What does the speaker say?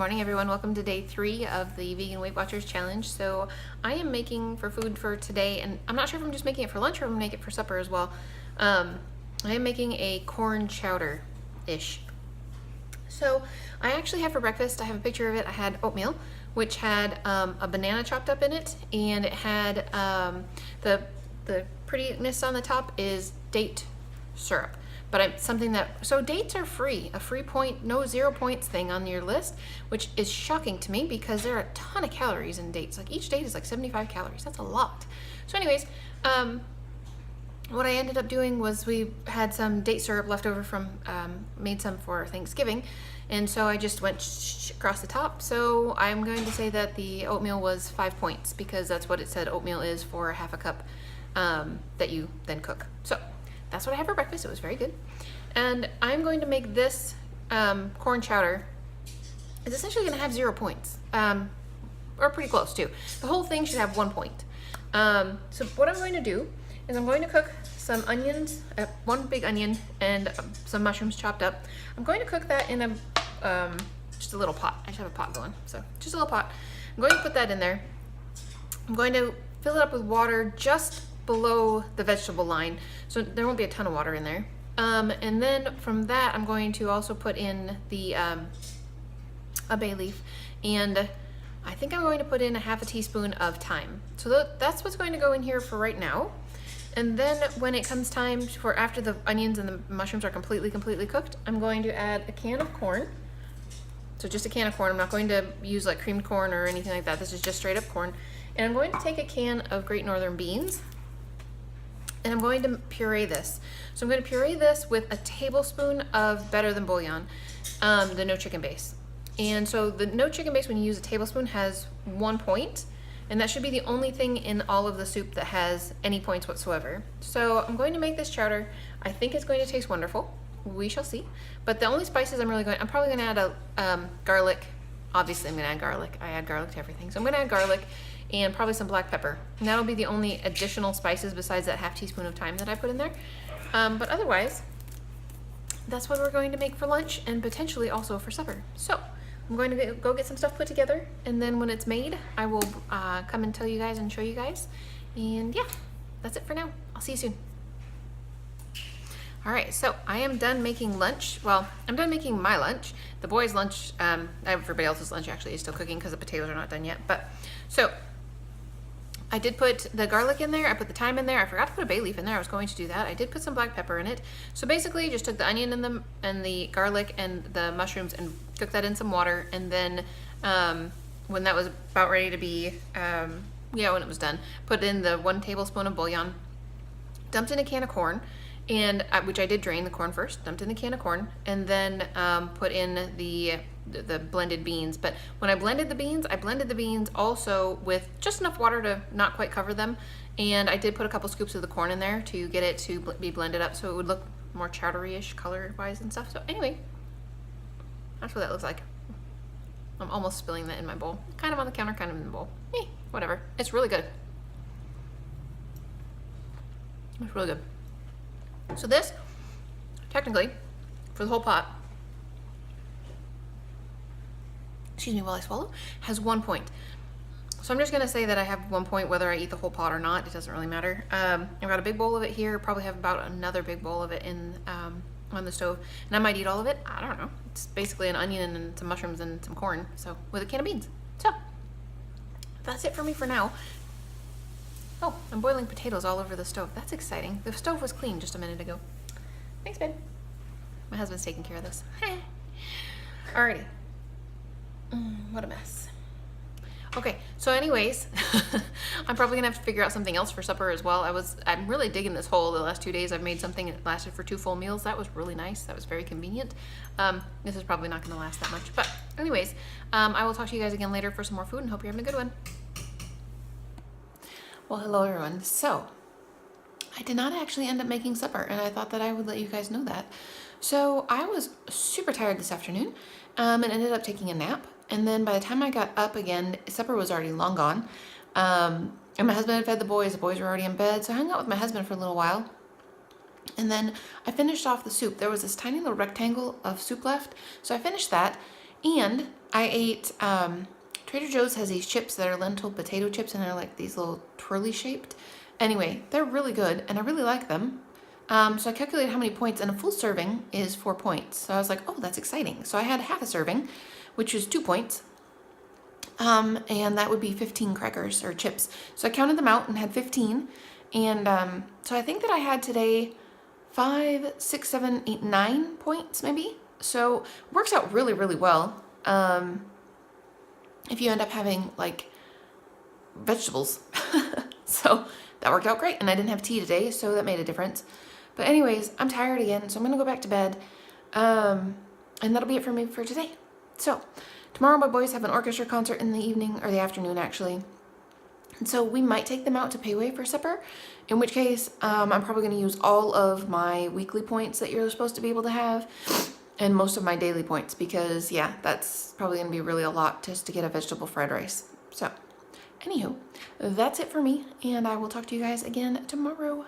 morning everyone, welcome to day 3 of the Vegan Weight Watchers Challenge. So I am making for food for today, and I'm not sure if I'm just making it for lunch or I'm gonna make it for supper as well. I am making a corn chowder-ish. So I actually had for breakfast, I have a picture of it, I had oatmeal, which had a banana chopped up in it, and it had the prettiness on the top is date syrup. But so dates are free, a free point, no 0 points thing on your list, which is shocking to me because there are a ton of calories in dates. Like each date is like 75 calories, that's a lot. So anyways, what I ended up doing was we had some date syrup left over from, made some for Thanksgiving. And so I just went across the top. So I'm going to say that the oatmeal was 5 points because that's what it said oatmeal is for a half a cup that you then cook. So that's what I had for breakfast. It was very good. And I'm going to make this corn chowder. It's essentially going to have 0 points, or pretty close too. The whole thing should have 1 point. So what I'm going to do is I'm going to cook some onions, one big onion, and some mushrooms chopped up. I'm going to cook that in a just a little pot. I just have a pot going, so just a little pot. I'm going to put that in there. I'm going to fill it up with water just below the vegetable line, so there won't be a ton of water in there. And then from that, I'm going to also put in the a bay leaf, and I think I'm going to put in a half a teaspoon of thyme. So that's what's going to go in here for right now. And then when it comes time for after the onions and the mushrooms are completely cooked, I'm going to add a can of corn. So just a can of corn. I'm not going to use like creamed corn or anything like that. This is just straight up corn. And I'm going to take a can of Great Northern beans, and I'm going to puree this. So I'm going to puree this with a tablespoon of Better Than Bouillon, the no chicken base. And so the no chicken base, when you use a tablespoon, has 1 point, and that should be the only thing in all of the soup that has any points whatsoever. So I'm going to make this chowder. I think it's going to taste wonderful. We shall see. But the only spices I'm probably going to add garlic. Obviously I'm going to add garlic. I add garlic to everything. So I'm going to add garlic and probably some black pepper. And that'll be the only additional spices besides that half teaspoon of thyme that I put in there. But otherwise, that's what we're going to make for lunch and potentially also for supper. So I'm going to go get some stuff put together, and then when it's made, I will come and tell you guys and show you guys. And yeah, that's it for now. I'll see you soon. All right, so I am done making lunch. Well, I'm done making my lunch. The boys' lunch, everybody else's lunch actually is still cooking because the potatoes are not done yet. But so I did put the garlic in there. I put the thyme in there. I forgot to put a bay leaf in there. I was going to do that. I did put some black pepper in it. So basically, just took the onion and the garlic and the mushrooms and cooked that in some water. And then when that was about ready to be, when it was done, put in the 1 tablespoon of bouillon, dumped in a can of corn, and which I did drain the corn first, dumped in the can of corn, and then put in the blended beans. But when I blended the beans also with just enough water to not quite cover them, and I did put a couple scoops of the corn in there to get it to be blended up so it would look more chowdery-ish color-wise and stuff. So anyway, that's what that looks like. I'm almost spilling that in my bowl. Kind of on the counter, kind of in the bowl. Whatever. It's really good. It's really good. So this, technically, for the whole pot, excuse me while I swallow, has 1 point. So I'm just gonna say that I have 1 point whether I eat the whole pot or not. It doesn't really matter. I've got a big bowl of it here, probably have about another big bowl of it in on the stove, and I might eat all of it. I don't know. It's basically an onion and some mushrooms and some corn, so with a can of beans. So that's it for me for now. Oh, I'm boiling potatoes all over the stove. That's exciting. The stove was clean just a minute ago. Thanks, babe. My husband's taking care of this. Alrighty. What a mess. Okay, so anyways, I'm probably gonna have to figure out something else for supper as well. I'm really digging this hole. The last 2 days I've made something that lasted for 2 full meals. That was really nice. That was very convenient. This is probably not gonna last that much. But anyways, I will talk to you guys again later for some more food, and hope you're having a good one. Well, hello everyone. So I did not actually end up making supper, and I thought that I would let you guys know that. So I was super tired this afternoon and ended up taking a nap. And then by the time I got up again, supper was already long gone. And my husband had fed the boys. The boys were already in bed. So I hung out with my husband for a little while. And then I finished off the soup. There was this tiny little rectangle of soup left. So I finished that. And I ate, Trader Joe's has these chips that are lentil potato chips, and they're like these little twirly shaped. Anyway, they're really good, and I really like them. So I calculated how many points, and a full serving is 4 points. So I was like, oh, that's exciting. So I had half a serving, which is 2 points. And that would be 15 crackers or chips. So I counted them out and had 15. And so I think that I had today 5, 6, 7, 8, 9 points maybe. So it works out really, really well. If you end up having like vegetables. So that worked out great. And I didn't have tea today, so that made a difference. But anyways, I'm tired again, so I'm gonna go back to bed. And that'll be it for me for today. So tomorrow my boys have an orchestra concert in the evening, or the afternoon actually. And so we might take them out to Payway for supper, in which case I'm probably going to use all of my weekly points that you're supposed to be able to have, and most of my daily points, because yeah, that's probably going to be really a lot just to get a vegetable fried rice. So anywho, that's it for me, and I will talk to you guys again tomorrow.